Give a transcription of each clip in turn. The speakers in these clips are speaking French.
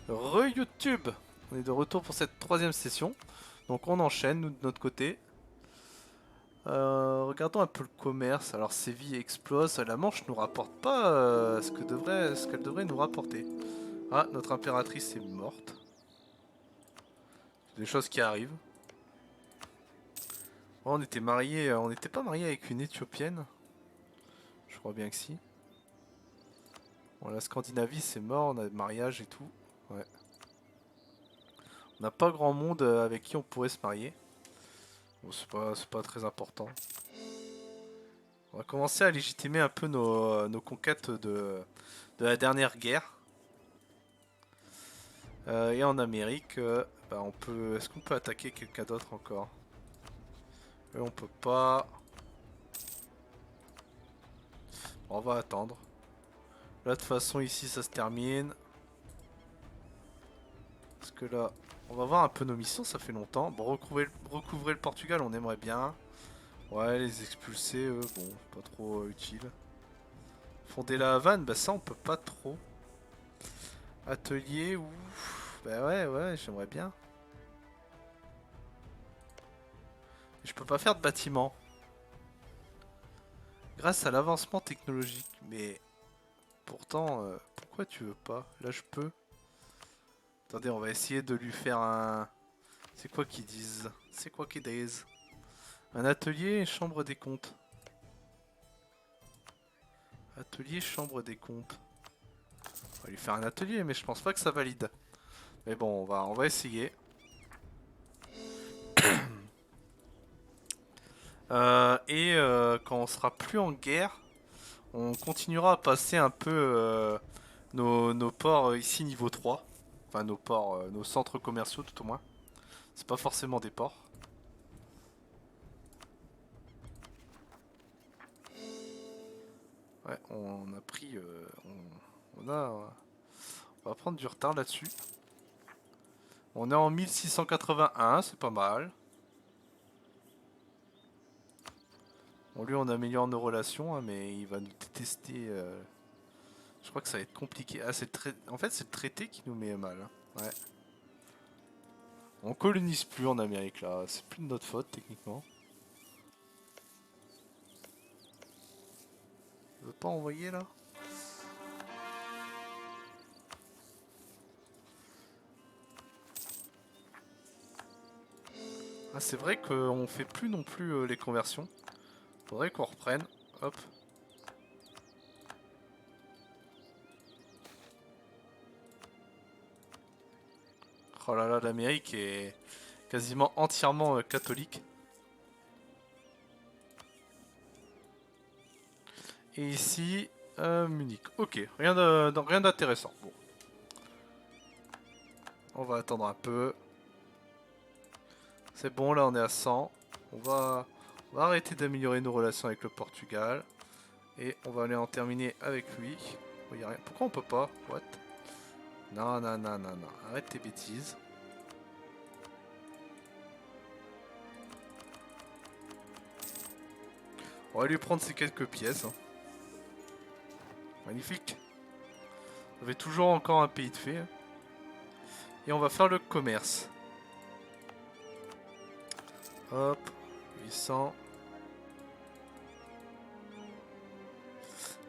Re-YouTube. On est de retour pour cette troisième session. Donc on enchaîne, nous de notre côté. Regardons un peu le commerce. Alors Séville explose. La Manche nous rapporte pas ce qu'elle devrait nous rapporter. Ah, notre impératrice est morte. C'est des choses qui arrivent. Oh, on était mariés, on n'était pas mariés avec une Éthiopienne. Je crois bien que si. Bon, la Scandinavie c'est mort, on a le mariage et tout. Ouais. On n'a pas grand monde avec qui on pourrait se marier. Bon, c'est pas très important. On va commencer à légitimer un peu nos conquêtes de la dernière guerre. Et en Amérique, bah on peut. Est-ce qu'on peut attaquer quelqu'un d'autre encore? On peut pas. On va attendre. Là, de toute façon, ici, ça se termine. Parce que là, on va voir un peu nos missions, ça fait longtemps. Bon, recouvrer le Portugal, on aimerait bien. Ouais, les expulser, bon, pas trop utile. Fonder la Havane, bah ça, on peut pas trop. Atelier ou... Bah ouais, j'aimerais bien. Je peux pas faire de bâtiment. Grâce à l'avancement technologique. Mais pourtant, pourquoi tu veux pas? Là, je peux. Attendez, on va essayer de lui faire un... C'est quoi qu'ils disent? C'est quoi qu'ils disent? Un atelier et chambre des comptes. Atelier, chambre des comptes. On va lui faire un atelier, mais je pense pas que ça valide. Mais bon, on va essayer. Quand on sera plus en guerre, on continuera à passer un peu nos ports ici niveau 3. Enfin, nos ports, nos centres commerciaux tout au moins. C'est pas forcément des ports. Ouais, on a pris. On va prendre du retard là-dessus. On est en 1681, c'est pas mal. Bon, lui, on améliore nos relations, hein, mais il va nous détester. Je crois que ça va être compliqué. Ah, en fait, c'est le traité qui nous met mal, hein. Ouais. On colonise plus en Amérique là. C'est plus de notre faute, techniquement. On veut pas envoyer là? Ah, c'est vrai qu'on fait plus non plus les conversions. Faudrait qu'on reprenne. Hop. Oh là là, l'Amérique est quasiment entièrement catholique. Et ici, Munich. Ok, rien d'intéressant. Bon, on va attendre un peu. C'est bon, là on est à 100. On va arrêter d'améliorer nos relations avec le Portugal. Et on va aller en terminer avec lui. Oh, y a rien. Pourquoi on peut pas? What? Non, non, non, non, non. Arrête tes bêtises. On va lui prendre ces quelques pièces, hein. Magnifique. On avait toujours encore un pays de fait, hein. Et on va faire le commerce. Hop. 800.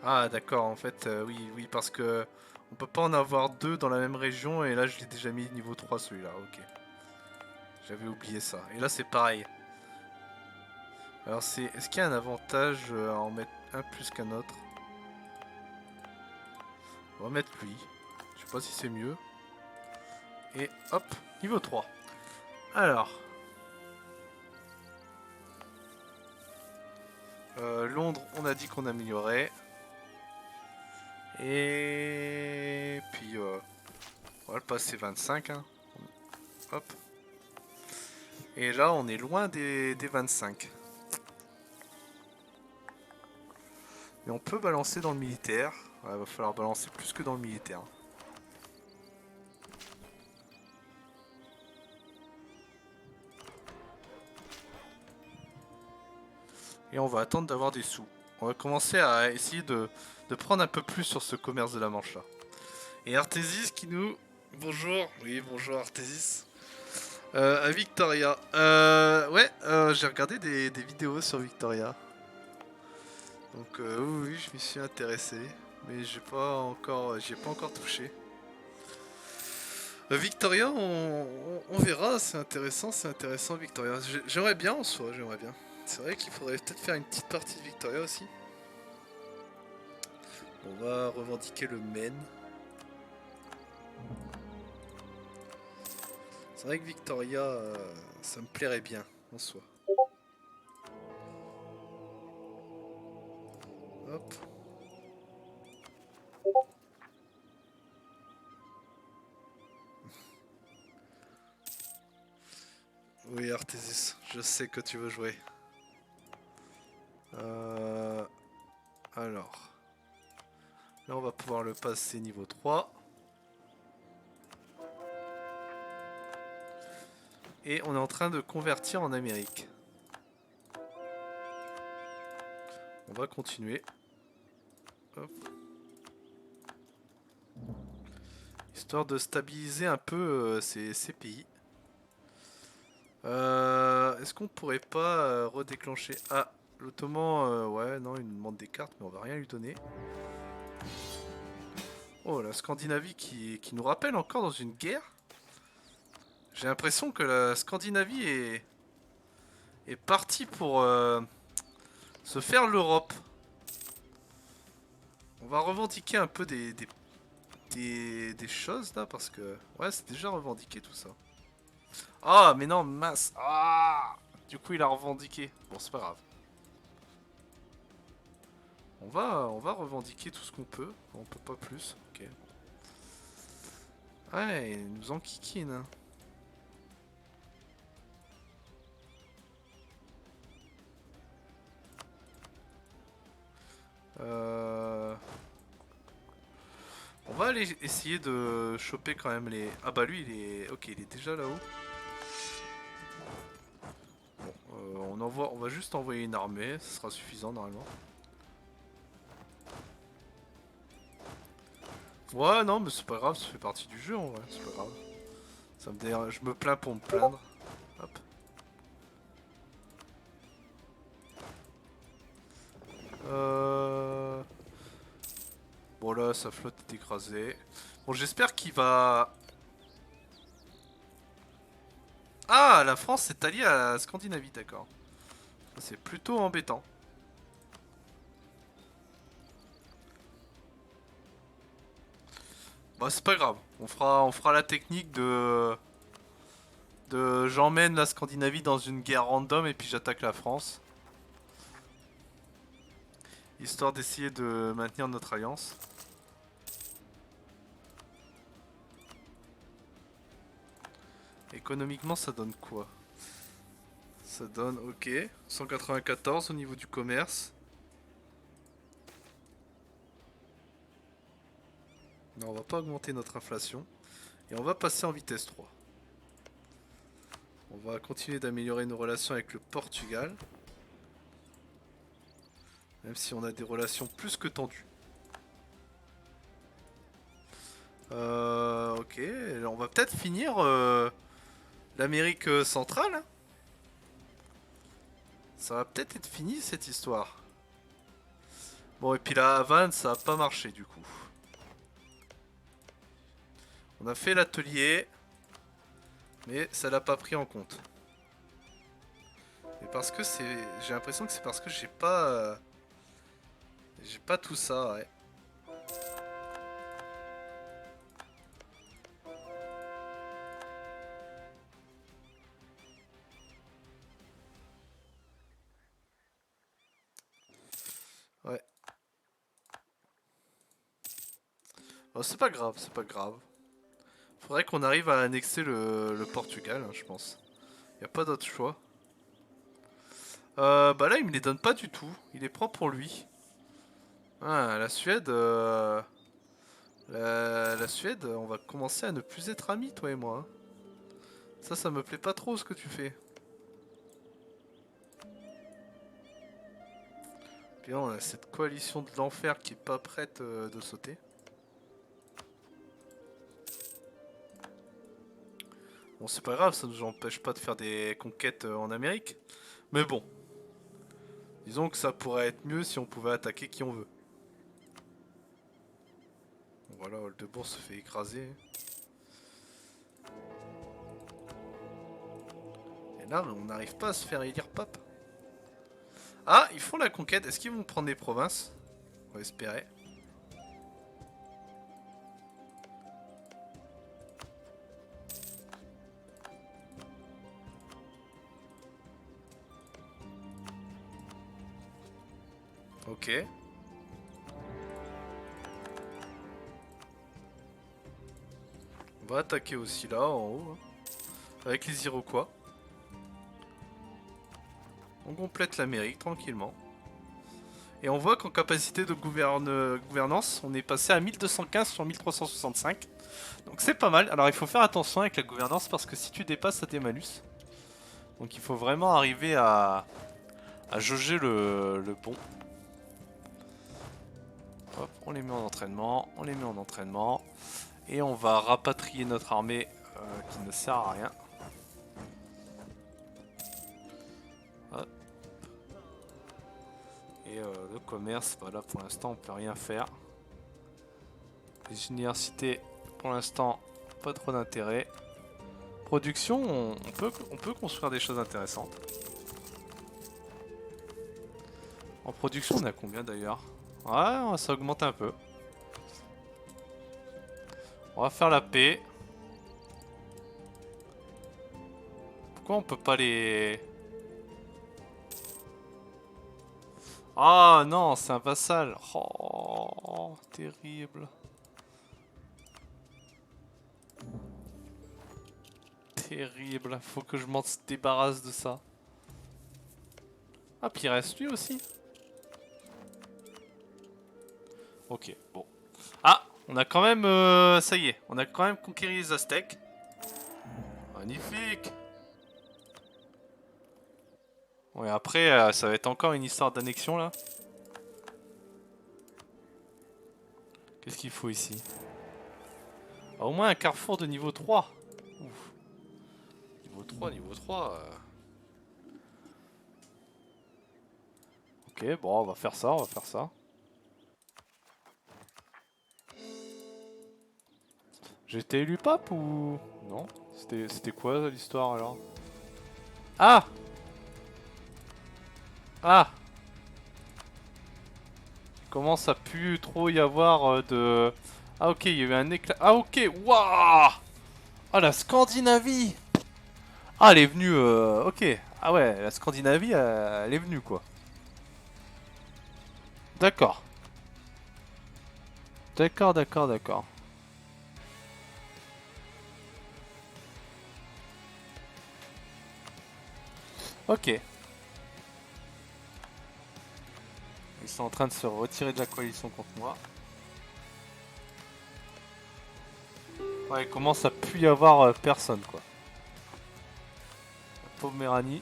Ah d'accord, en fait, oui, parce que on peut pas en avoir deux dans la même région, et là je l'ai déjà mis niveau 3 celui-là, ok. J'avais oublié ça. Et là c'est pareil. Alors est-ce qu'il y a un avantage à en mettre un plus qu'un autre? On va mettre lui. Je sais pas si c'est mieux. Et hop, niveau 3. Alors, Londres, on a dit qu'on améliorait. Et puis, on va le passer 25, hein. Hop. Et là, on est loin des 25. Mais on peut balancer dans le militaire. Ouais, va falloir balancer plus que dans le militaire. Et on va attendre d'avoir des sous. On va commencer à essayer de prendre un peu plus sur ce commerce de la Manche là. Et Artésis qui nous Bonjour, oui, bonjour Artesis. À Victoria. Ouais, j'ai regardé des vidéos sur Victoria. Donc oui, oui, je m'y suis intéressé. Mais j'y ai pas encore touché. Victoria, on verra, c'est intéressant Victoria. J'aimerais bien en soi, j'aimerais bien. C'est vrai qu'il faudrait peut-être faire une petite partie de Victoria aussi. On va revendiquer le Maine. C'est vrai que Victoria, ça me plairait bien en soi. Hop. Oui, Artesis, je sais que tu veux jouer. Euh, alors, là on va pouvoir le passer niveau 3. Et on est en train de convertir en Amérique. On va continuer. Hop. Histoire de stabiliser un peu ces pays. Est-ce qu'on pourrait pas redéclencher... Ah, l'Ottoman, ouais, non, il nous demande des cartes, mais on va rien lui donner. Oh, la Scandinavie qui nous rappelle encore dans une guerre. J'ai l'impression que la Scandinavie est partie pour se faire l'Europe. On va revendiquer un peu des choses là parce que... Ouais, c'est déjà revendiqué tout ça. Ah, mais non, mince. Ah, du coup, il a revendiqué. Bon, c'est pas grave. On va revendiquer tout ce qu'on peut. On peut pas plus. Ok. Ouais, il nous enquiquine. Hein. Euh... On va aller essayer de choper quand même les... Ah bah lui, il est... Ok, il est déjà là-haut. Bon, on va juste envoyer une armée. Ce sera suffisant normalement. Ouais, non, mais c'est pas grave, ça fait partie du jeu en vrai. C'est pas grave. Ça me dérange. Je me plains pour me plaindre. Hop. Euh... Bon là, sa flotte est écrasée. Bon, j'espère qu'il va... Ah, la France est alliée à la Scandinavie, d'accord. C'est plutôt embêtant. Bah c'est pas grave. On fera la technique de j'emmène la Scandinavie dans une guerre random et puis j'attaque la France. Histoire d'essayer de maintenir notre alliance. Économiquement, ça donne quoi? Ça donne, ok, 194 au niveau du commerce. Non, on va pas augmenter notre inflation. Et on va passer en vitesse 3. On va continuer d'améliorer nos relations avec le Portugal. Même si on a des relations plus que tendues. Ok, on va peut-être finir l'Amérique centrale. Hein. Ça va peut-être être fini cette histoire. Bon, et puis la Havane, ça a pas marché du coup. On a fait l'atelier, mais ça l'a pas pris en compte. Et parce que c'est... J'ai l'impression que c'est parce que j'ai pas... j'ai pas tout ça, ouais. Ouais. Bon, c'est pas grave, c'est pas grave. Faudrait qu'on arrive à annexer le Portugal, hein, je pense. Y a pas d'autre choix. Bah là, il me les donne pas du tout. Il les prend pour lui. Ah, la Suède... la Suède, on va commencer à ne plus être amis, toi et moi. Hein. Ça me plaît pas trop ce que tu fais. Puis là, on a cette coalition de l'enfer qui est pas prête de sauter. Bon, c'est pas grave, ça nous empêche pas de faire des conquêtes en Amérique. Mais bon, disons que ça pourrait être mieux si on pouvait attaquer qui on veut. Voilà, Oldebourg se fait écraser. Et là, on n'arrive pas à se faire élire pape. Ah, ils font la conquête. Est-ce qu'ils vont prendre des provinces? On va espérer. Ok. On va attaquer aussi là, en haut. Hein, avec les Iroquois. On complète l'Amérique tranquillement. Et on voit qu'en capacité de gouvernance, on est passé à 1215 sur 1365. Donc c'est pas mal. Alors il faut faire attention avec la gouvernance parce que si tu dépasses, ça des malus. Donc il faut vraiment arriver à jauger le bon. Hop, on les met en entraînement, on les met en entraînement. Et on va rapatrier notre armée qui ne sert à rien. Hop. Et le commerce, bah là pour l'instant on peut rien faire. Les universités, pour l'instant, pas trop d'intérêt. Production, on peut construire des choses intéressantes. En production, on a combien d'ailleurs? Ouais, ça augmente un peu. On va faire la paix. Pourquoi on peut pas les... Ah non, c'est un vassal. Oh, terrible. Terrible. Faut que je m'en débarrasse de ça. Ah, puis il reste lui aussi. Ok, bon. Ah, on a quand même... ça y est, on a quand même conquéri les Aztèques. Magnifique. Ouais, après, ça va être encore une histoire d'annexion, là. Qu'est-ce qu'il faut ici? Ah, au moins un carrefour de niveau 3. Ouf. Niveau 3, niveau 3. Ok, bon, on va faire ça, on va faire ça. J'ai été élu pape ou... Non? C'était quoi l'histoire alors? Ah! Ah! Comment ça a pu trop y avoir de... Ah ok, il y a eu un éclat... Ah ok, waouh! Ah la Scandinavie! Ah elle est venue... Ok. Ah ouais, la Scandinavie, elle est venue quoi. D'accord. D'accord, d'accord, d'accord. Ok. Ils sont en train de se retirer de la coalition contre moi. Ouais, comment ça a pu y avoir personne quoi. La pauvre Méranie.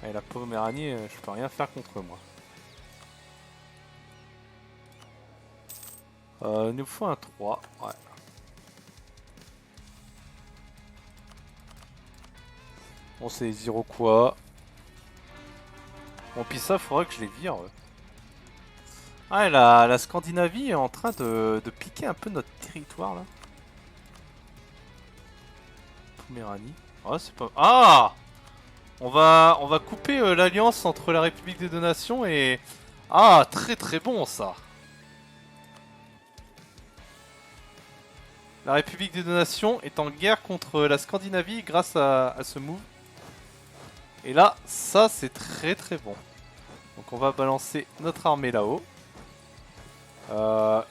Et la pauvre Méranie, je peux rien faire contre moi. Il nous faut un 3. Ouais. Bon, c'est les Iroquois. Bon, puis ça, faudrait que je les vire. Ouais. Ah, et la Scandinavie est en train de piquer un peu notre territoire là. Poméranie. Ah, c'est pas. Ah! On va couper l'alliance entre la République des Deux Nations et. Ah, très très bon ça! La République des Deux Nations est en guerre contre la Scandinavie grâce à ce move. Et là, ça c'est très très bon. Donc on va balancer notre armée là-haut.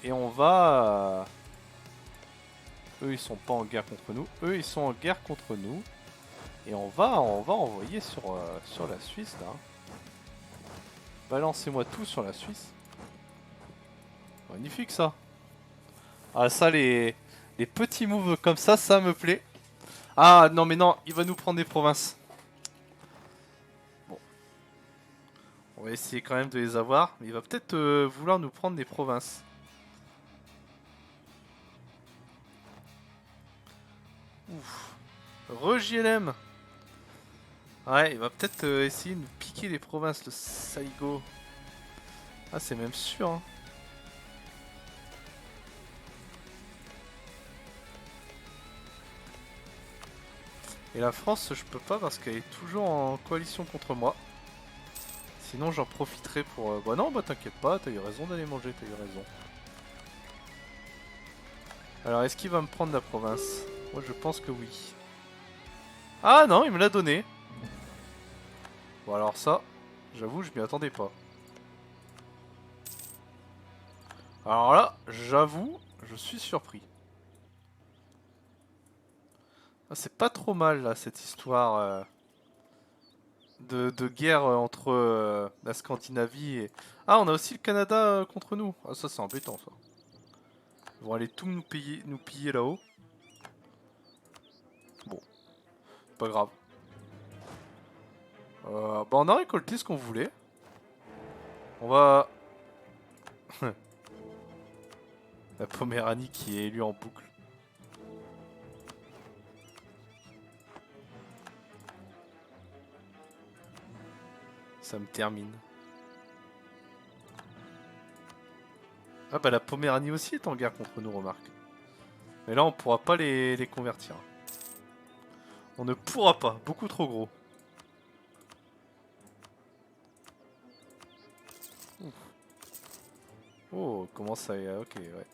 Et on va... Eux ils sont pas en guerre contre nous. Eux ils sont en guerre contre nous. Et on va envoyer sur la Suisse là. Balancez-moi tout sur la Suisse. Magnifique ça. Ah ça les petits moves comme ça me plaît. Ah non mais non, il va nous prendre des provinces. Bon. On va essayer quand même de les avoir. Mais il va peut-être vouloir nous prendre des provinces. Ouf. Re-JLM. Ouais, il va peut-être essayer de nous piquer les provinces, le Saigo. Ah, c'est même sûr, hein. Et la France, je peux pas parce qu'elle est toujours en coalition contre moi. Sinon, j'en profiterai pour... Bah non, bah t'inquiète pas, t'as eu raison d'aller manger, t'as eu raison. Alors, est-ce qu'il va me prendre la province? Moi, je pense que oui. Ah non, il me l'a donné. Bon, alors ça, j'avoue, je m'y attendais pas. Alors là, j'avoue, je suis surpris. Ah, c'est pas trop mal, là, cette histoire de guerre entre la Scandinavie et... Ah, on a aussi le Canada contre nous. Ah, ça, c'est embêtant, ça. Ils vont aller tout nous piller là-haut. Bon, pas grave. Bah, on a récolté ce qu'on voulait. On va... La Poméranie qui est élue en boucle. Ça me termine. Ah bah la Poméranie aussi est en guerre contre nous, remarque. Mais là on pourra pas les convertir. On ne pourra pas, beaucoup trop gros. Ouf. Oh, comment ça est... Ok, ouais.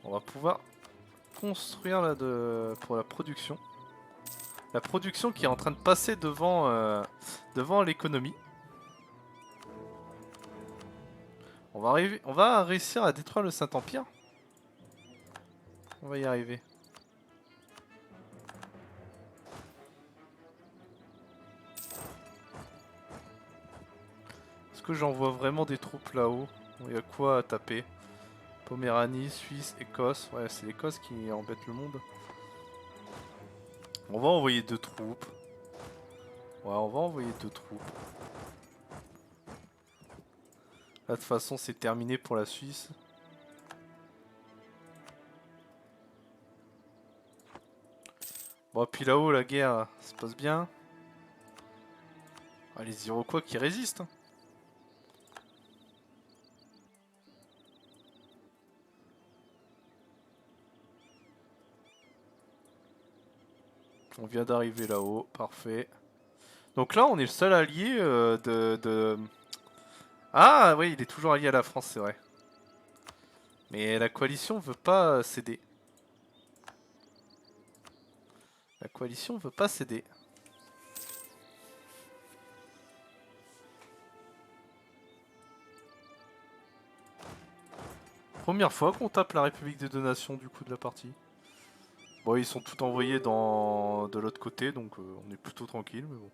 On va pouvoir construire là pour la production. La production qui est en train de passer devant l'économie. On va réussir à détruire le Saint-Empire. On va y arriver. Est-ce que j'envoie vraiment des troupes là-haut? Il y a quoi à taper? Poméranie, Suisse, Écosse. Ouais, c'est l'Écosse qui embête le monde. On va envoyer 2 troupes. Ouais, on va envoyer 2 troupes. Là, de toute façon, c'est terminé pour la Suisse. Bon, puis là-haut, la guerre se passe bien. Ah, les Iroquois qui résistent, hein. On vient d'arriver là-haut, parfait. Donc là, on est le seul allié Ah oui, il est toujours allié à la France, c'est vrai. Mais la coalition veut pas céder. La coalition veut pas céder. Première fois qu'on tape la République des deux Nations du coup de la partie. Bon, ils sont tout envoyés de l'autre côté, donc on est plutôt tranquille, mais bon.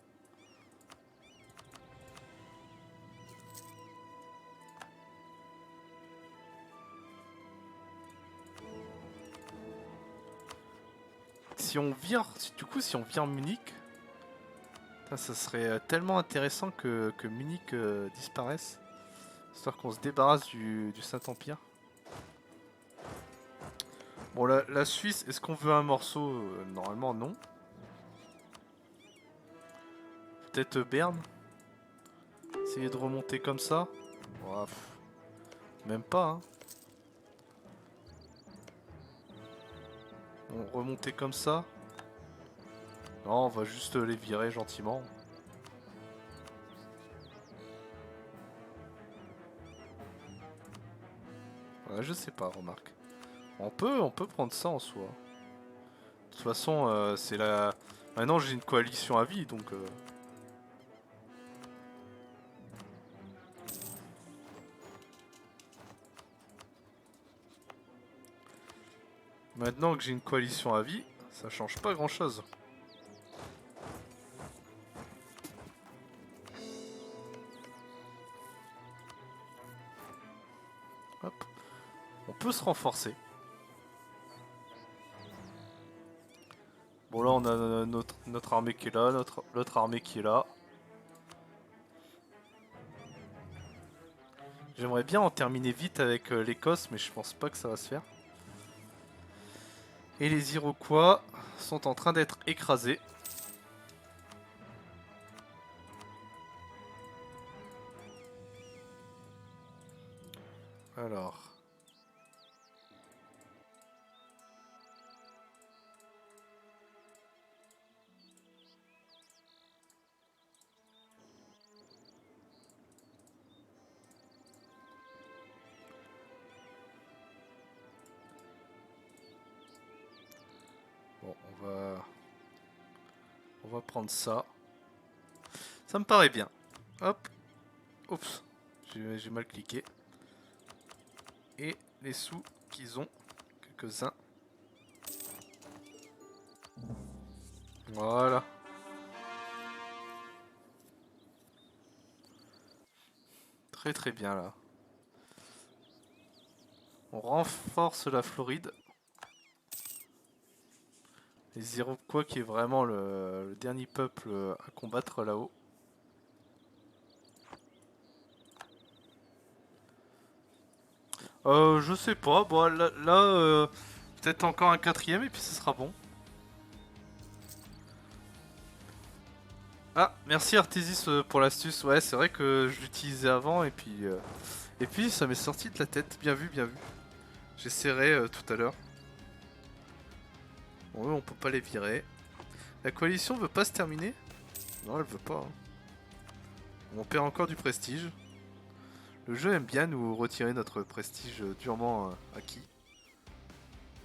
Si on vire, du coup, si on vire Munich, ça serait tellement intéressant que Munich disparaisse, histoire qu'on se débarrasse du Saint-Empire. Bon, la Suisse, est-ce qu'on veut un morceau? Normalement, non. Peut-être Berne. Essayer de remonter comme ça. Ouah, même pas, hein. On remonter comme ça. Non, on va juste les virer gentiment. Ouais, je sais pas, remarque. On peut prendre ça en soi. De toute façon, c'est la... Maintenant, j'ai une coalition à vie, donc... Maintenant que j'ai une coalition à vie, ça change pas grand-chose. Hop. On peut se renforcer. Bon, là, on a notre armée qui est là, l'autre armée qui est là. J'aimerais bien en terminer vite avec l'Écosse, mais je pense pas que ça va se faire. Et les Iroquois sont en train d'être écrasés. Alors... Bon, on va prendre ça. Ça me paraît bien. Hop. Oups. J'ai mal cliqué. Et les sous qu'ils ont. Quelques-uns. Voilà. Très très bien là. On renforce la Floride. Les Iroquois qui est vraiment le dernier peuple à combattre là-haut. Je sais pas. Bon, là peut-être encore un quatrième et puis ce sera bon. Ah, merci Artesis pour l'astuce. Ouais, c'est vrai que je l'utilisais avant et puis ça m'est sorti de la tête. Bien vu, bien vu. J'essaierai tout à l'heure. Bon, on peut pas les virer. La coalition veut pas se terminer? Non, elle veut pas. Hein. On perd encore du prestige. Le jeu aime bien nous retirer notre prestige durement acquis.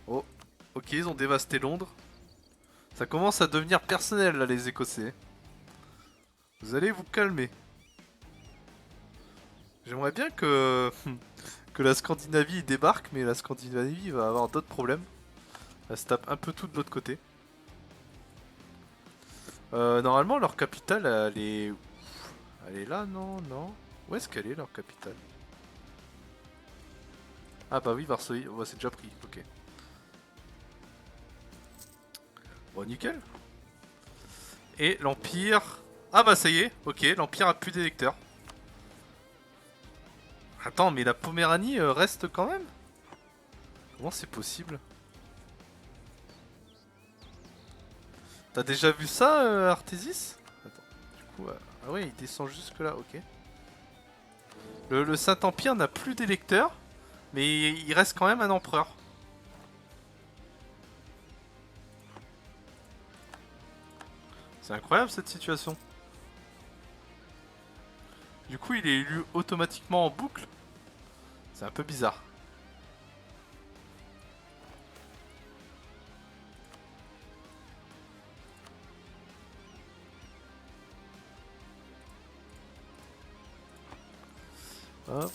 Oh, ok, ils ont dévasté Londres. Ça commence à devenir personnel là, les Écossais. Vous allez vous calmer. J'aimerais bien que que la Scandinavie débarque, mais la Scandinavie va avoir d'autres problèmes. Elle se tape un peu tout de l'autre côté. Normalement, leur capitale, elle est là, non, non. Où est-ce qu'elle est, leur capitale? Ah bah oui, Varsovie, oh, c'est déjà pris, ok. Bon, nickel. Et l'Empire... Ah bah ça y est, ok, l'Empire a plus d'électeurs. Attends, mais la Poméranie reste quand même? Comment c'est possible? T'as déjà vu ça, Artésis? Attends, du coup... ah ouais, il descend jusque là, ok. Le Saint-Empire n'a plus d'électeurs, mais il reste quand même un empereur. C'est incroyable cette situation. Du coup, il est élu automatiquement en boucle. C'est un peu bizarre. Hop.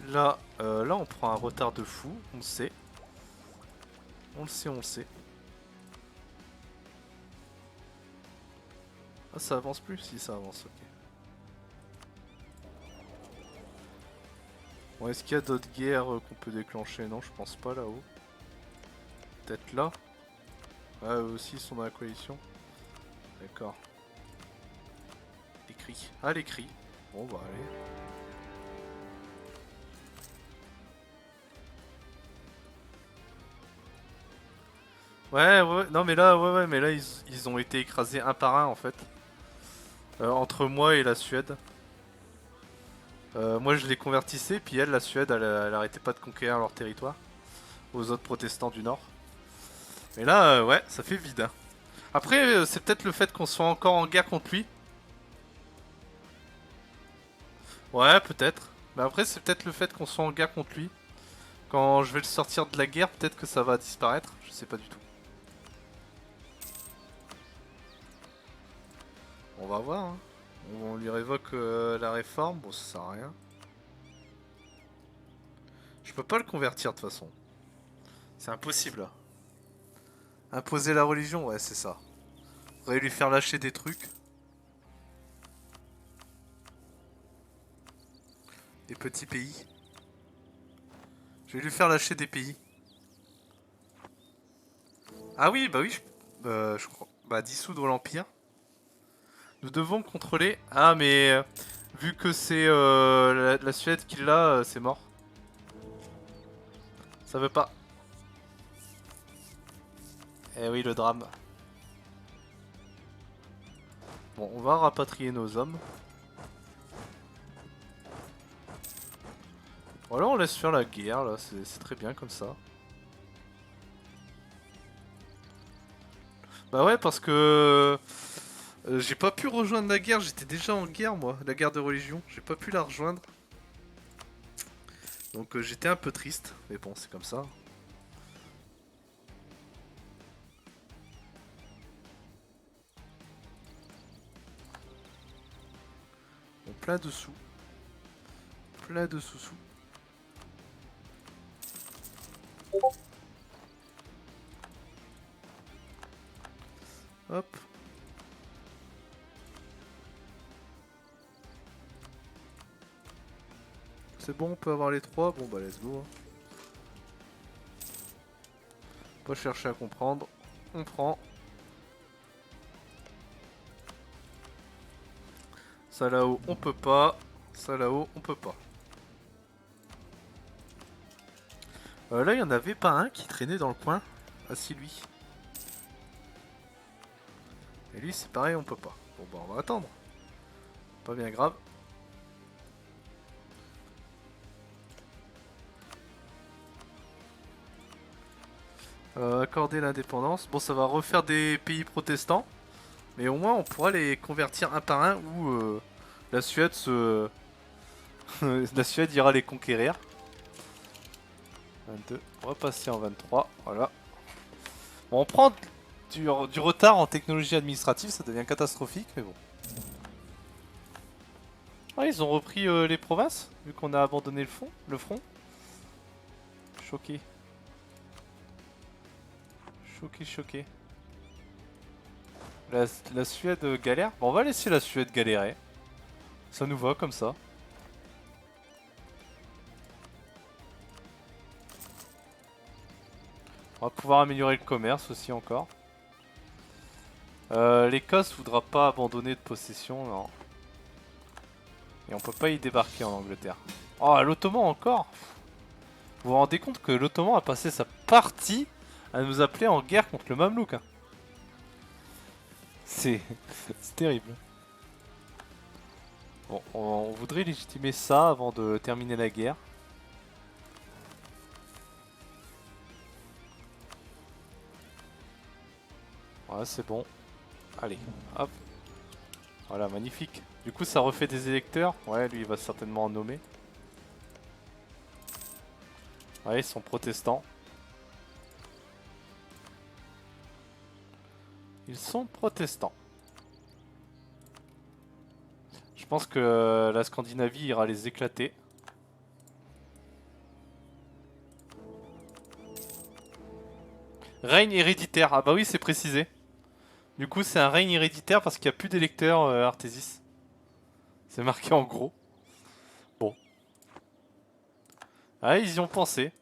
Là, là, on prend un retard de fou, on le sait. On le sait, on le sait. Ah, ça avance plus? Si, ça avance, ok. Bon, est-ce qu'il y a d'autres guerres qu'on peut déclencher? Non, je pense pas là-haut. Peut-être là? Ah, eux aussi, ils sont dans la coalition. D'accord. Les cris. Ah, les cris. Bon, bah, allez. Ouais, ouais, non mais là, ouais, mais là ils ont été écrasés un par un en fait. Entre moi et la Suède. Moi je les convertissais, puis elle, la Suède, elle arrêtait pas de conquérir leur territoire aux autres protestants du Nord. Mais là, ouais, ça fait vide. Hein. Après, c'est peut-être le fait qu'on soit encore en guerre contre lui. Ouais, peut-être. Mais après, c'est peut-être le fait qu'on soit en guerre contre lui. Quand je vais le sortir de la guerre, peut-être que ça va disparaître. Je sais pas du tout. On va voir. Hein. On lui révoque la réforme. Bon, ça sert à rien. Je peux pas le convertir de toute façon. C'est impossible. Imposer la religion, ouais, c'est ça. Faudrait lui faire lâcher des trucs. Des petits pays. Je vais lui faire lâcher des pays. Ah oui, bah oui, je crois. Bah, dissoudre l'Empire. Nous devons contrôler. Ah, mais vu que c'est la Suède qui l'a, c'est mort. Ça veut pas. Eh oui, le drame. Bon, on va rapatrier nos hommes. Voilà, on laisse faire la guerre, là, c'est très bien comme ça. Bah ouais, parce que j'ai pas pu rejoindre la guerre, j'étais déjà en guerre moi, la guerre de religion, j'ai pas pu la rejoindre. Donc j'étais un peu triste, mais bon, c'est comme ça. Bon, plein de sous. Plein de sous-sous. Hop. C'est bon, on peut avoir les trois. Bon bah let's go. Hein. Pas chercher à comprendre. On prend. Ça là-haut, on peut pas. Ça là-haut, on peut pas. Là, il y en avait pas un qui traînait dans le coin. Ah si, lui. Et lui, c'est pareil, on peut pas. Bon bah on va attendre. Pas bien grave. Accorder l'indépendance. Bon, ça va refaire des pays protestants. Mais au moins, on pourra les convertir un par un ou la Suède se... la Suède ira les conquérir. 22. On va passer en 23. Voilà. Bon, on prend du retard en technologie administrative. Ça devient catastrophique, mais bon. Ah, ils ont repris les provinces, vu qu'on a abandonné le front. Choqué. Choqué, choqué. La Suède galère. Bon, on va laisser la Suède galérer. Ça nous va comme ça. On va pouvoir améliorer le commerce aussi encore. L'Écosse voudra pas abandonner de possession, non. Et on peut pas y débarquer en Angleterre. Oh, l'Ottoman encore. Vous vous rendez compte que l'Ottoman a passé sa partie à nous appeler en guerre contre le Mamelouk, hein. C'est terrible. Bon, on voudrait légitimer ça avant de terminer la guerre. Voilà, c'est bon. Allez, hop. Voilà, magnifique. Du coup, ça refait des électeurs. Ouais, lui, il va certainement en nommer. Ouais, ils sont protestants. Ils sont protestants. Je pense que la Scandinavie ira les éclater. Règne héréditaire. Ah bah oui, c'est précisé. Du coup, c'est un règne héréditaire parce qu'il n'y a plus d'électeurs Artésis. C'est marqué en gros. Bon. Ah, ils y ont pensé.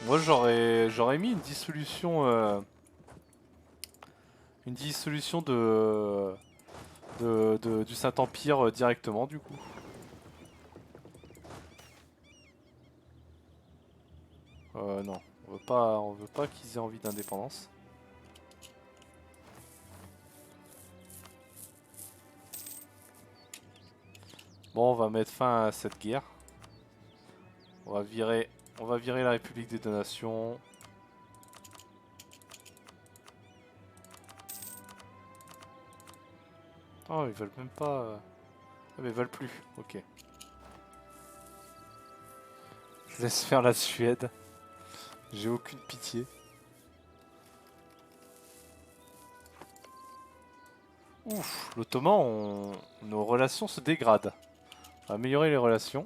Moi, j'aurais mis une dissolution du Saint-Empire directement, du coup. Non, on veut pas qu'ils aient envie d'indépendance. Bon, on va mettre fin à cette guerre. On va virer la République des Donations. Oh, ils veulent même pas... Ah, mais ils veulent plus, ok. Je laisse faire la Suède. J'ai aucune pitié. Ouf, l'Ottoman, nos relations se dégradent. On va améliorer les relations.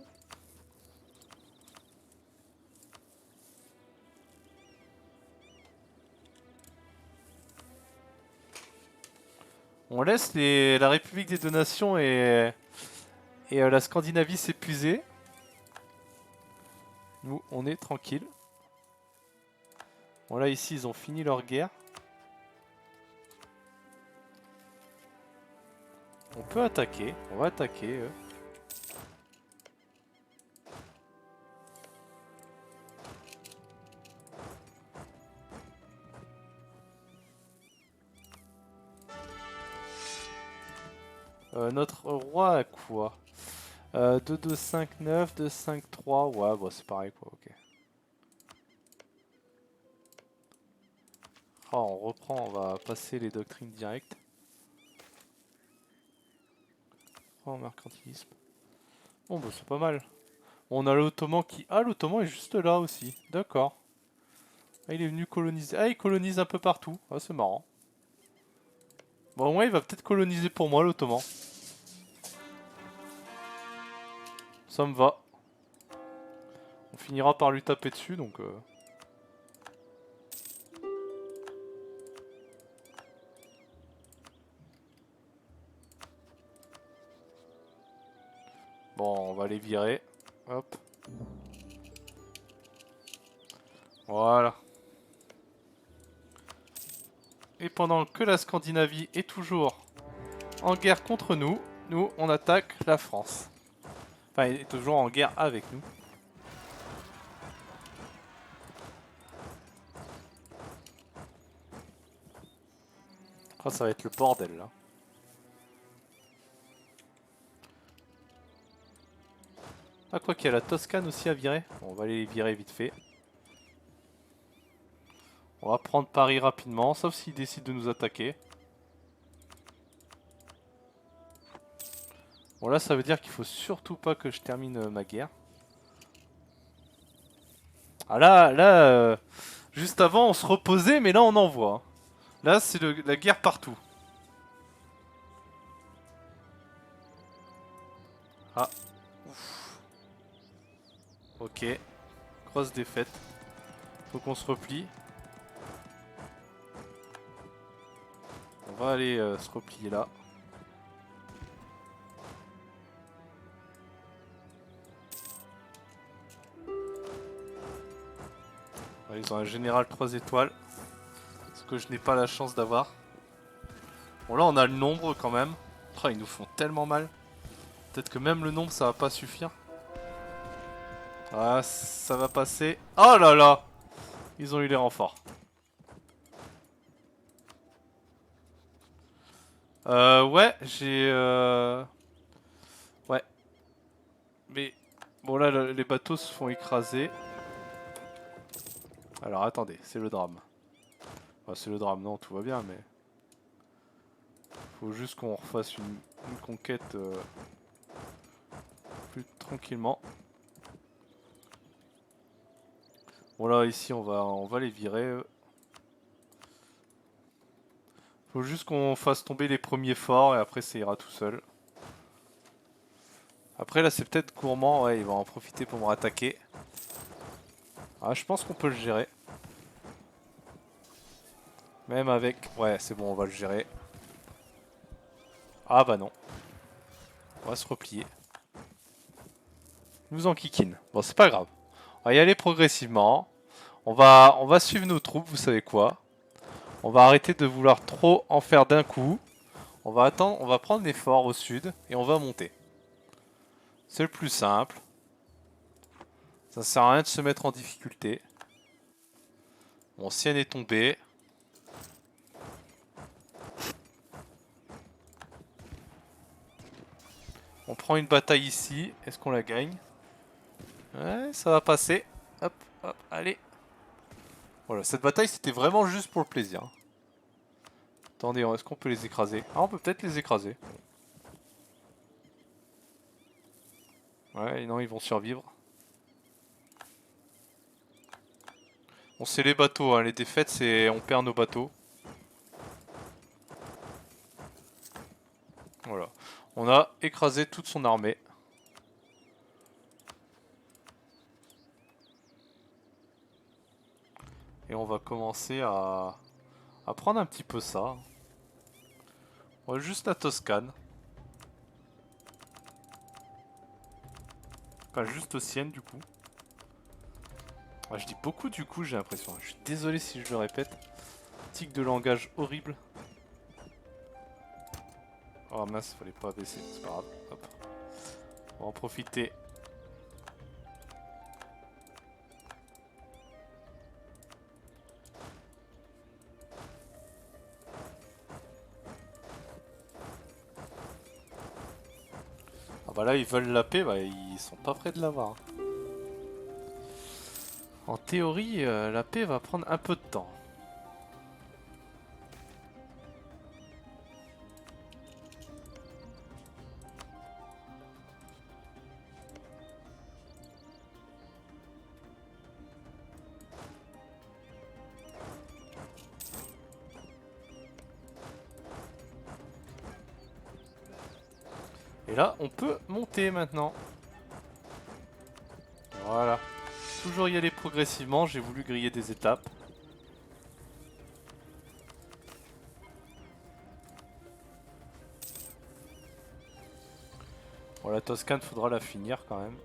On laisse la République des Donations et la Scandinavie s'épuiser. Nous, on est tranquille. Bon, là, ici, ils ont fini leur guerre. On peut attaquer. On va attaquer. Notre roi a quoi? 2, 2, 5, 9, 2, 5, 3. Ouais, bon, c'est pareil quoi, ok. Oh, on reprend, on va passer les doctrines directes. Oh, mercantilisme. Bon, bah, c'est pas mal. On a l'Ottoman qui... Ah, l'Ottoman est juste là aussi. D'accord. Ah, il est venu coloniser. Ah, il colonise un peu partout. Ah, c'est marrant. Bon, au moins, il va peut-être coloniser pour moi, l'Ottoman. Ça me va. On finira par lui taper dessus, donc... Bon, on va les virer. Hop. Voilà. Et pendant que la Scandinavie est toujours en guerre contre nous, nous, on attaque la France. Enfin, elle est toujours en guerre avec nous. Oh, ça va être le bordel, là. Ah, quoi qu'il y a la Toscane aussi à virer. Bon, on va aller les virer vite fait. On va prendre Paris rapidement, sauf s'ils décident de nous attaquer. Bon, là, ça veut dire qu'il faut surtout pas que je termine ma guerre. Ah là, juste avant, on se reposait, mais là, on envoie. Là, c'est la guerre partout. Ah, ouf. Ok, grosse défaite. Faut qu'on se replie. On va aller se replier là. Ouais, ils ont un général 3 étoiles. Ce que je n'ai pas la chance d'avoir. Bon là on a le nombre quand même. Oh, ils nous font tellement mal. Peut-être que même le nombre ça va pas suffire. Ah ça va passer. Oh là là. Ils ont eu les renforts. Ouais j'ai... Ouais. Mais bon là les bateaux se font écraser. Alors attendez, c'est le drame. Enfin, c'est le drame, non tout va bien mais... Faut juste qu'on refasse une conquête plus tranquillement. Bon là ici on va les virer. Faut juste qu'on fasse tomber les premiers forts et après ça ira tout seul. Après là c'est peut-être gourmand, ouais il va en profiter pour me rattaquer. Ah je pense qu'on peut le gérer. Même avec... Ouais c'est bon on va le gérer. Ah bah non. On va se replier. Il nous enquiquine. Bon c'est pas grave. On va y aller progressivement. On va suivre nos troupes, vous savez quoi. On va arrêter de vouloir trop en faire d'un coup. On va attendre, on va prendre les forts au sud et on va monter. C'est le plus simple. Ça sert à rien de se mettre en difficulté. Bon, si elle est tombée. On prend une bataille ici. Est-ce qu'on la gagne? Ouais, ça va passer. Hop, hop, allez. Voilà, cette bataille c'était vraiment juste pour le plaisir. Attendez, est-ce qu'on peut les écraser? Ah, on peut peut-être les écraser. Ouais, non, ils vont survivre. Bon, c'est les bateaux, hein. Les défaites, c'est on perd nos bateaux. Voilà. On a écrasé toute son armée. Et on va commencer à prendre un petit peu ça. Ouais, juste la Toscane. Enfin, juste Sienne, du coup. Ah, je dis beaucoup du coup, j'ai l'impression. Je suis désolé si je le répète. Tic de langage horrible. Oh mince, fallait pas baisser, c'est pas grave. Hop. On va en profiter. bah là ils veulent la paix, bah ils sont pas près de l'avoir. En théorie, la paix va prendre un peu de temps. Et là, on peut monter maintenant. Voilà. Toujours y aller progressivement, j'ai voulu griller des étapes. Bon, la Toscane, faudra la finir quand même.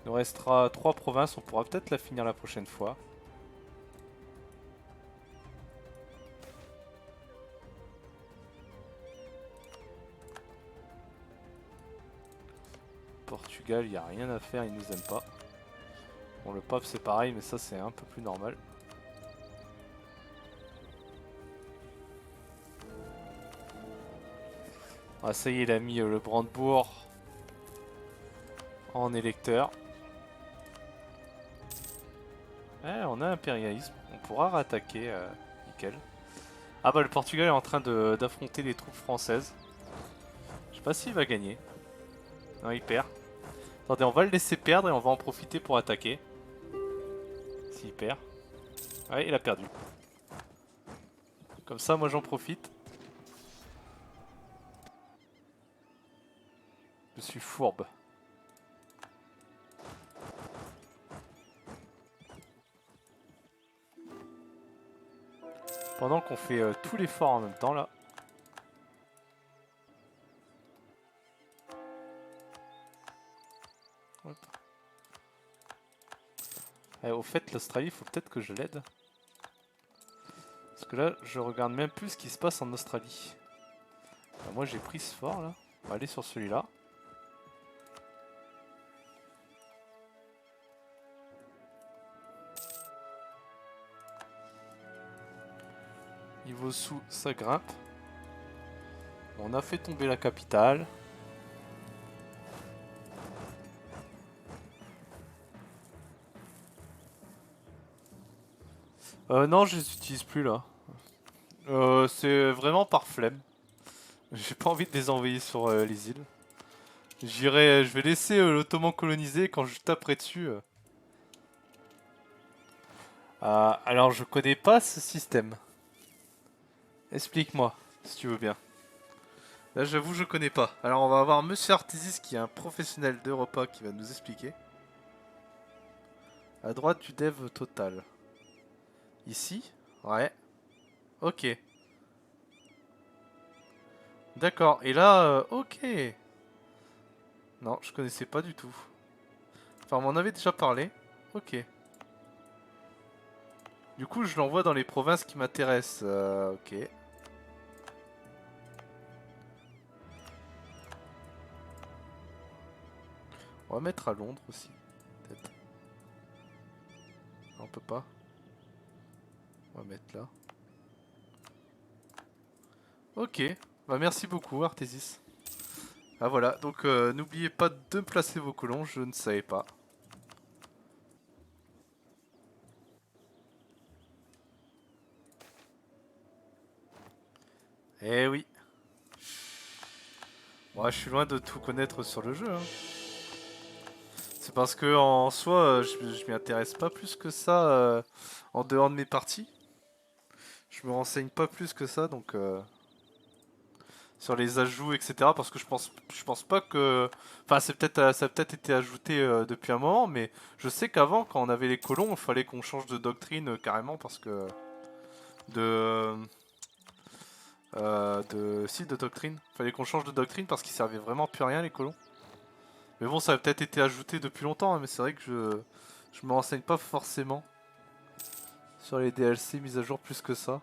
Il nous restera 3 provinces, on pourra peut-être la finir la prochaine fois. Portugal, il n'y a rien à faire, ils nous aiment pas. Bon, le pape c'est pareil, mais ça c'est un peu plus normal. Ah, ça y est, il a mis le Brandebourg en électeur. Eh, on a impérialisme, on pourra rattaquer, nickel. Ah bah le Portugal est en train d'affronter les troupes françaises. Je sais pas s'il va gagner. Non, il perd. Attendez, on va le laisser perdre et on va en profiter pour attaquer. S'il perd. Ouais, il a perdu. Comme ça, moi j'en profite. Je suis fourbe. Pendant qu'on fait tout l'effort en même temps là. Hop. Au fait, l'Australie, il faut peut-être que je l'aide. Parce que là, je regarde même plus ce qui se passe en Australie. Bah, moi, j'ai pris ce fort là. On va aller sur celui-là. Niveau sous, ça grimpe. On a fait tomber la capitale. Non, je les utilise plus là. C'est vraiment par flemme. J'ai pas envie de les envoyer sur les îles. Je vais laisser l'Ottoman coloniser quand je taperai dessus. Alors je connais pas ce système. Explique-moi, si tu veux bien. Là j'avoue je connais pas. Alors on va avoir Monsieur Artesis qui est un professionnel d'Europa qui va nous expliquer. À droite du dev total. Ici? Ouais. Ok. D'accord. Et là, ok. Non, je connaissais pas du tout. Enfin, on m'en avait déjà parlé. Ok. Du coup, je l'envoie dans les provinces qui m'intéressent. Ok. On va mettre à Londres aussi. Peut-être. On peut pas. On va mettre là. Ok. Bah merci beaucoup, Artesis. Ah voilà, donc n'oubliez pas de placer vos colons, je ne savais pas. Eh oui. Moi, je suis loin de tout connaître sur le jeu. Hein. C'est parce que en soi, je m'y intéresse pas plus que ça en dehors de mes parties. Je me renseigne pas plus que ça, donc sur les ajouts, etc. Parce que je pense pas que, enfin, ça a peut-être été ajouté depuis un moment, mais je sais qu'avant, quand on avait les colons, il fallait qu'on change de doctrine carrément parce que de si de doctrine, fallait qu'on change de doctrine parce qu'ils servaient vraiment plus à rien les colons. Mais bon, ça a peut-être été ajouté depuis longtemps, hein, mais c'est vrai que je me renseigne pas forcément sur les DLC mis à jour plus que ça.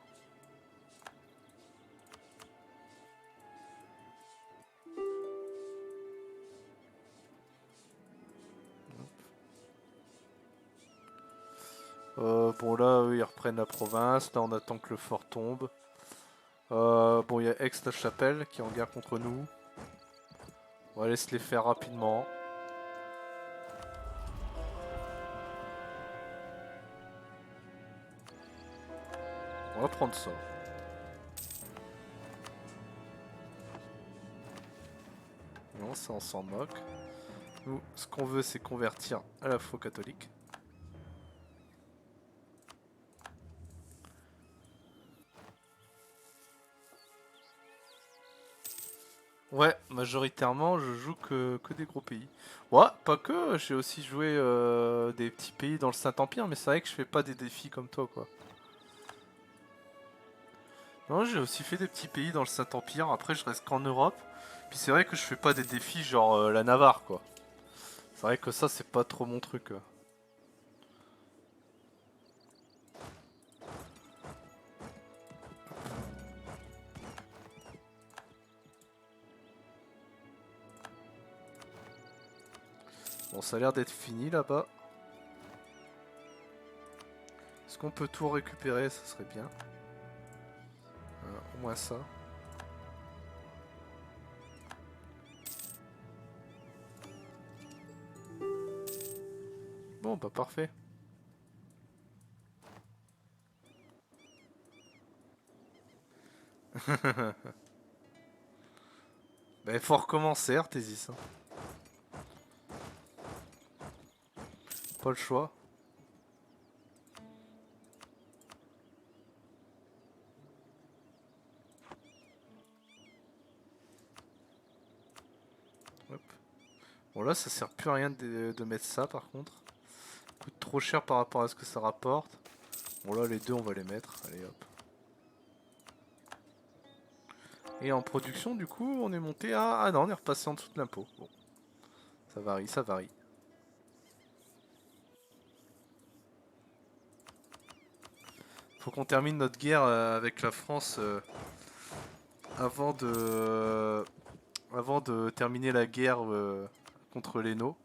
Bon là, eux, ils reprennent la province. Là, on attend que le fort tombe. Bon, il y a Aix-la-Chapelle qui est en guerre contre nous. On va laisser les faire rapidement. On va prendre ça. Non, ça on s'en moque. Nous, ce qu'on veut, c'est convertir à la foi catholique. Ouais, majoritairement, je joue que des gros pays. Ouais, pas que, j'ai aussi joué des petits pays dans le Saint-Empire, mais c'est vrai que je fais pas des défis comme toi, quoi. Non, j'ai aussi fait des petits pays dans le Saint-Empire, après je reste qu'en Europe. Puis c'est vrai que je fais pas des défis genre la Navarre, quoi. C'est vrai que ça, c'est pas trop mon truc. Bon, ça a l'air d'être fini là-bas. Est-ce qu'on peut tout récupérer? Ça serait bien. Au moins ça. Bon, bah parfait. Bah, il faut recommencer, Artésis. Hein. Pas le choix. Hop. Bon, là, ça sert plus à rien de mettre ça, par contre. Coûte trop cher par rapport à ce que ça rapporte. Bon, là, les deux, on va les mettre. Allez, hop. Et en production, du coup, on est monté à... Ah non, on est repassé en dessous de l'impôt. Bon, ça varie, ça varie. Faut qu'on termine notre guerre avec la France avant de... avant de terminer la guerre contre les No.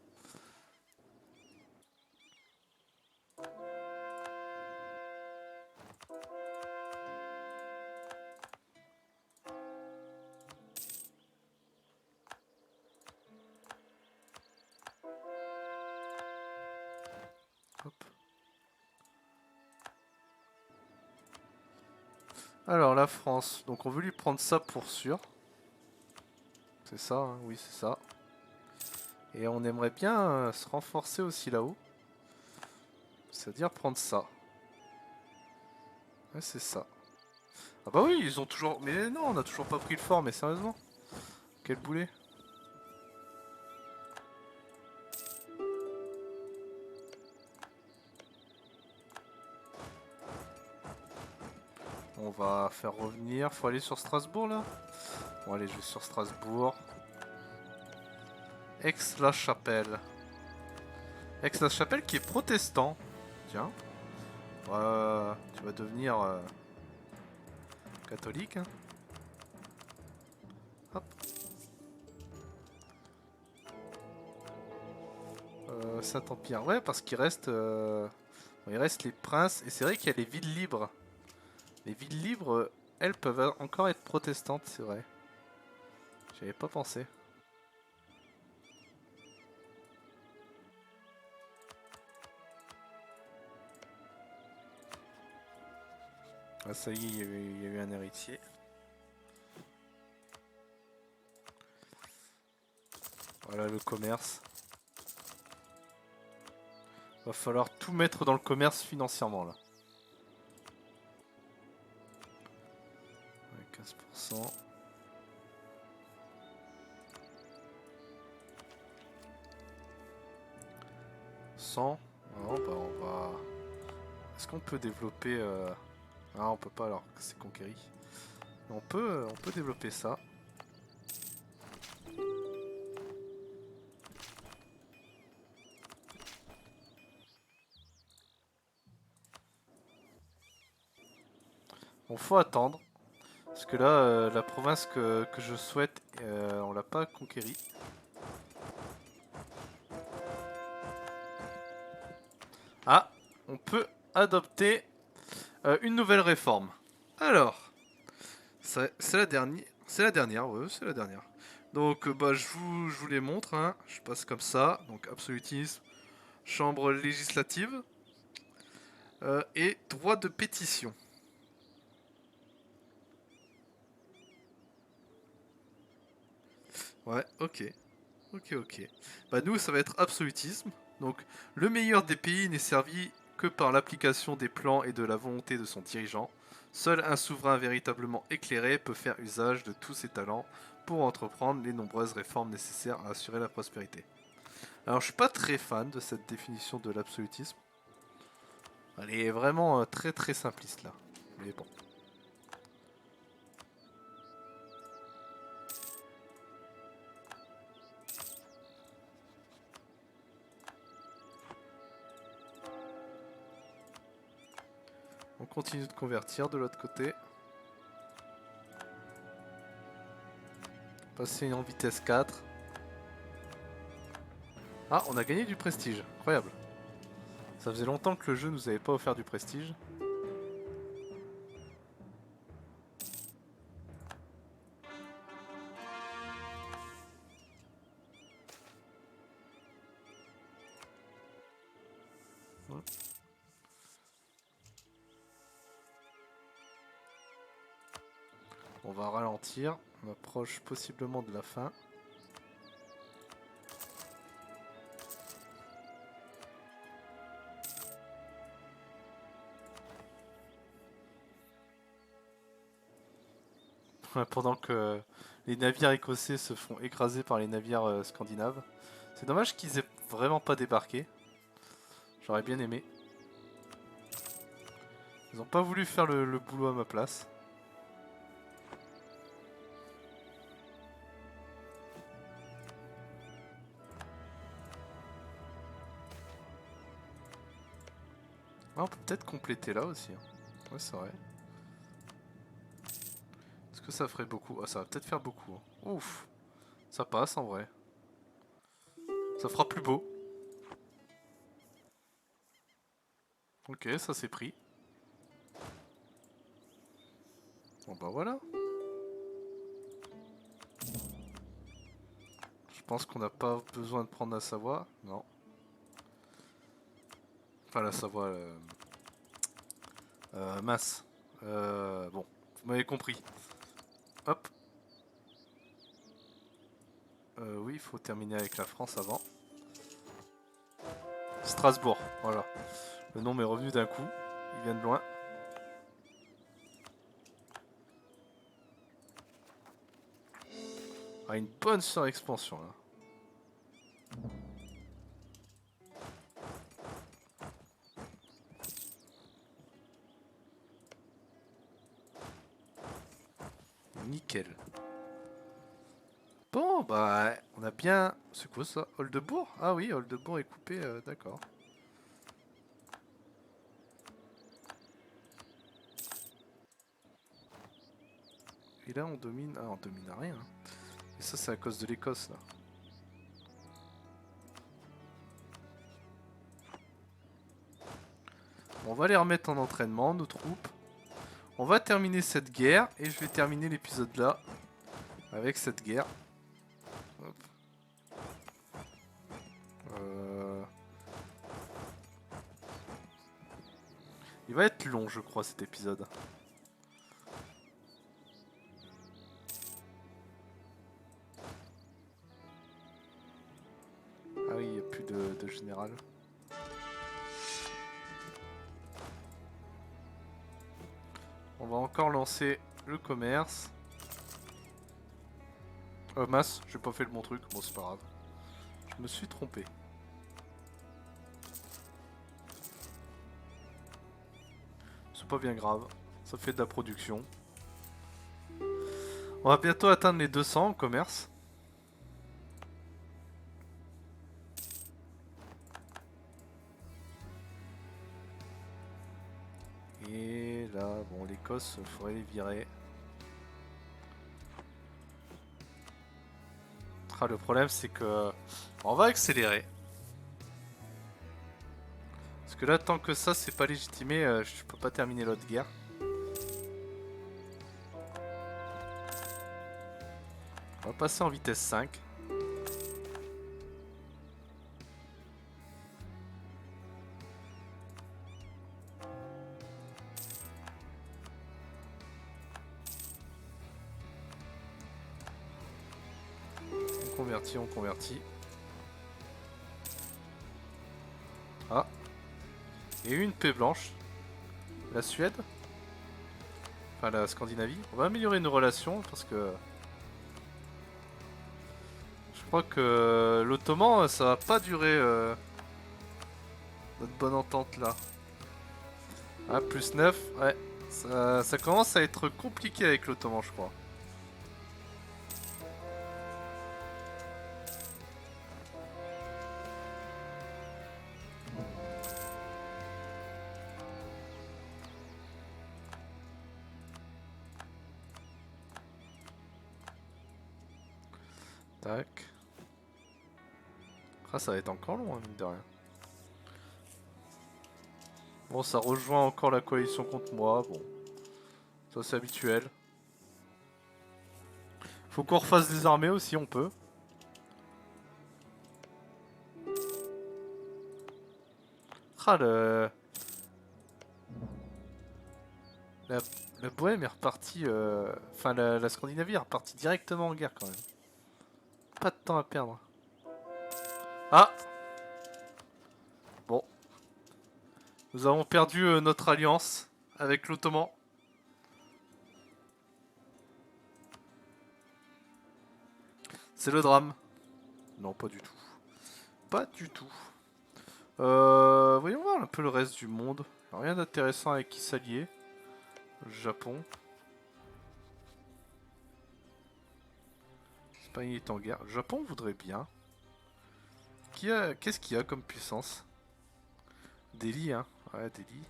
Hop. Alors, la France. Donc, on veut lui prendre ça pour sûr. C'est ça, hein, oui, c'est ça. Et on aimerait bien se renforcer aussi là-haut. C'est-à-dire prendre ça. Ouais, c'est ça. Ah bah oui, ils ont toujours... Mais non, on a toujours pas pris le fort, mais sérieusement. Quel boulet. On va faire revenir. Faut aller sur Strasbourg là. Bon allez, je vais sur Strasbourg. Aix-la-Chapelle. Aix-la-Chapelle qui est protestant. Tiens. Tu vas devenir catholique. Hein. Hop. Saint-Empire. Ouais, parce qu'il reste, il reste les princes. Et c'est vrai qu'il y a les villes libres. Les villes libres, elles peuvent encore être protestantes, c'est vrai. J'y avais pas pensé. Ah ça y est, il y a eu un héritier. Voilà le commerce. Va falloir tout mettre dans le commerce financièrement là. Ouais, 15%. 100. Non, bah on va... Est-ce qu'on peut développer... Ah on peut pas alors que c'est conquéri. On peut développer ça. Bon, faut attendre. Parce que là, la province que je souhaite, on l'a pas conquérie. Ah, on peut adopter une nouvelle réforme. Alors, c'est la dernière. C'est la dernière, ouais, c'est la dernière. Donc bah, je vous les montre, hein. Je passe comme ça. Donc absolutisme, chambre législative et droit de pétition. Ouais, ok. Ok, ok. Bah nous, ça va être absolutisme. Donc le meilleur des pays n'est servi que par l'application des plans et de la volonté de son dirigeant. Seul un souverain véritablement éclairé peut faire usage de tous ses talents pour entreprendre les nombreuses réformes nécessaires à assurer la prospérité. Alors je suis pas très fan de cette définition de l'absolutisme. Elle est vraiment très très simpliste là. Mais bon. On continue de convertir de l'autre côté. Passer en vitesse 4. Ah, on a gagné du prestige. Incroyable. Ça faisait longtemps que le jeu nous avait pas offert du prestige. On va ralentir. On approche possiblement de la fin. Pendant que les navires écossais se font écraser par les navires scandinaves. C'est dommage qu'ils aient vraiment pas débarqué. J'aurais bien aimé. Ils ont pas voulu faire le boulot à ma place. Ah, on peut peut-être compléter là aussi, hein. Ouais, c'est vrai. Est-ce que ça ferait beaucoup? Ah, ça va peut-être faire beaucoup, hein. Ouf. Ça passe en vrai. Ça fera plus beau. Ok, ça c'est pris. Bon bah voilà. Je pense qu'on n'a pas besoin de prendre la Savoie. Non. Enfin la Savoie... mince. Bon, vous m'avez compris. Hop. Oui, il faut terminer avec la France avant. Strasbourg, voilà. Le nom m'est revenu d'un coup. Il vient de loin. Ah, une bonne surexpansion là. Nickel. Bon, bah, on a bien... C'est quoi ça? Oldebourg? Ah oui, Oldebourg est coupé, d'accord. Et là, on domine... Ah, on domine rien. Et ça, c'est à cause de l'Écosse, là. On va les remettre en entraînement, nos troupes. On va terminer cette guerre, et je vais terminer l'épisode là, avec cette guerre. Hop. Il va être long, je crois, cet épisode. Ah oui, il n'y a plus de général. On va encore lancer le commerce. Mince, j'ai pas fait le bon truc. Bon, c'est pas grave. Je me suis trompé. C'est pas bien grave. Ça fait de la production. On va bientôt atteindre les 200 en commerce. Et là, bon, l'Écosse, il faudrait les virer. Ah, le problème, c'est que... On va accélérer. Parce que là, tant que ça, c'est pas légitimé, je peux pas terminer l'autre guerre. On va passer en vitesse 5. On convertit. Ah. Et une paix blanche. La Suède. Enfin la Scandinavie. On va améliorer nos relations parce que... Je crois que l'Ottoman, ça va pas durer notre bonne entente là. Ah, plus 9, ouais. Ça commence à être compliqué avec l'Ottoman, je crois. Tac. Ah, ça va être encore long, hein, mine de rien. Bon, ça rejoint encore la coalition contre moi, bon. Ça, c'est habituel. Faut qu'on refasse des armées aussi, on peut. Ah, La, la Bohème est repartie... Enfin, la Scandinavie est repartie directement en guerre, quand même. Pas de temps à perdre. Ah! Bon. Nous avons perdu notre alliance avec l'Ottoman. C'est le drame. Non, pas du tout. Pas du tout. Voyons voir un peu le reste du monde. Rien d'intéressant avec qui s'allier. Le Japon. L'Espagne est en guerre. Le Japon voudrait bien. Qu'est-ce qu'il y a comme puissance? Delhi, hein. Ouais, Delhi.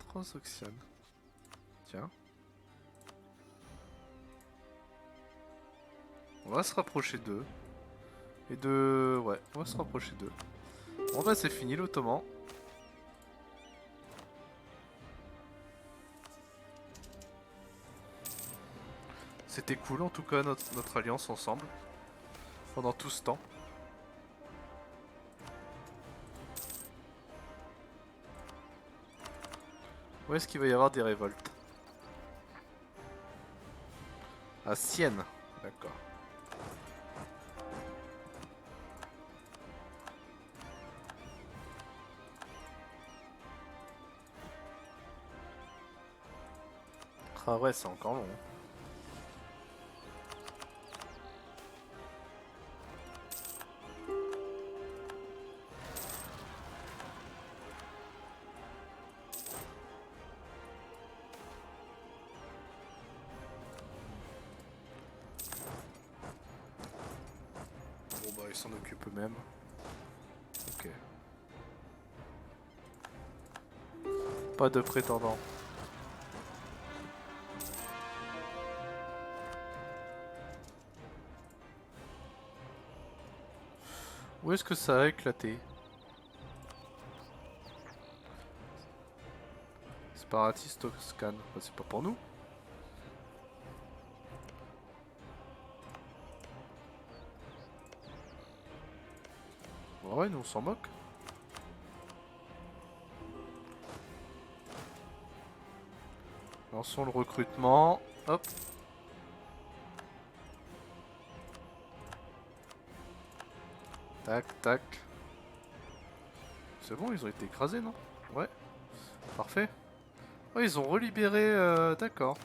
Transoxiane. Tiens. On va se rapprocher d'eux. Et de... Ouais, on va se rapprocher d'eux. Bon bah c'est fini l'Ottoman. C'était cool en tout cas notre alliance ensemble. Pendant tout ce temps. Où est-ce qu'il va y avoir des révoltes? À Sienne. D'accord. Ah ouais, c'est encore long. Bon bah ils s'en occupent eux-mêmes. Ok. Pas de prétendant. Où est-ce que ça a éclaté? Séparatiste Toscane. Bah, c'est pas pour nous. Ouais, nous on s'en moque. Lançons le recrutement. Hop. Tac, tac. C'est bon, ils ont été écrasés, non? Ouais. Parfait. Oh, ils ont relibéré... D'accord.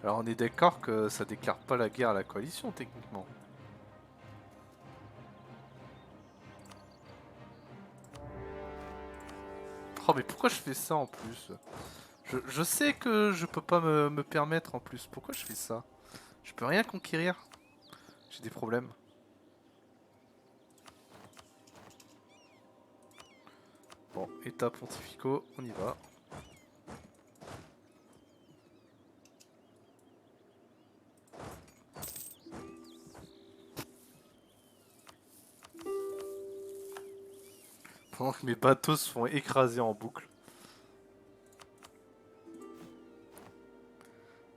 Alors on est d'accord que ça déclare pas la guerre à la coalition, techniquement. Oh mais pourquoi je fais ça en plus? Je sais que je peux pas me permettre en plus. Pourquoi je fais ça? Je peux rien conquérir. J'ai des problèmes. Bon, état pontificaux, on y va. Pendant que mes bateaux se font écraser en boucle.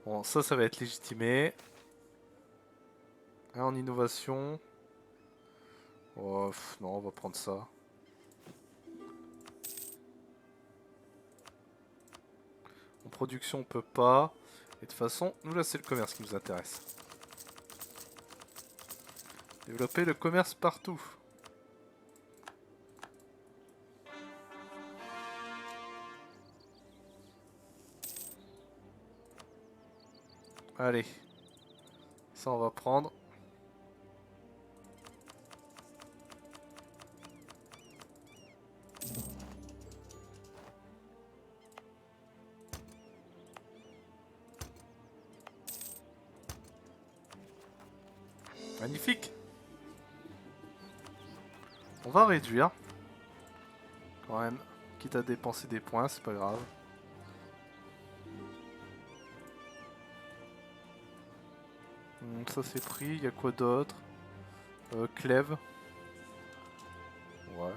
Bon, Bon, ça va être légitimé. En innovation. Oh, non, on va prendre ça. En production, on peut pas. Et de toute façon, nous là, c'est le commerce qui nous intéresse. Développer le commerce partout. Allez. Ça, on va prendre. Magnifique. On va réduire. Quand même. Quitte à dépenser des points, c'est pas grave. Ça c'est pris. Il y a quoi d'autre? Clèves. Ouais.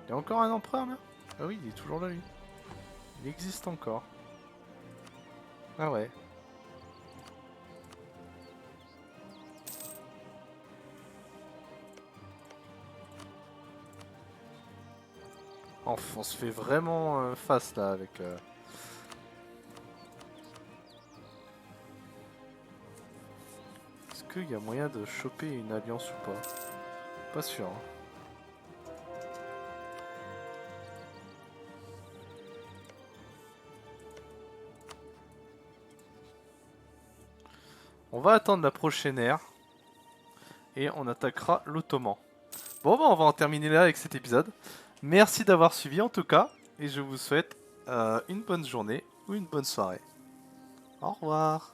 Il y a encore un empereur là? Ah oui, il est toujours là lui. Il existe encore. Ah ouais. On se fait vraiment face là avec... Est-ce qu'il y a moyen de choper une alliance ou pas? Pas sûr. Hein. On va attendre la prochaine ère. Et on attaquera l'Ottoman. Bon, bah, on va en terminer là avec cet épisode. Merci d'avoir suivi en tout cas. Et je vous souhaite une bonne journée ou une bonne soirée. Au revoir.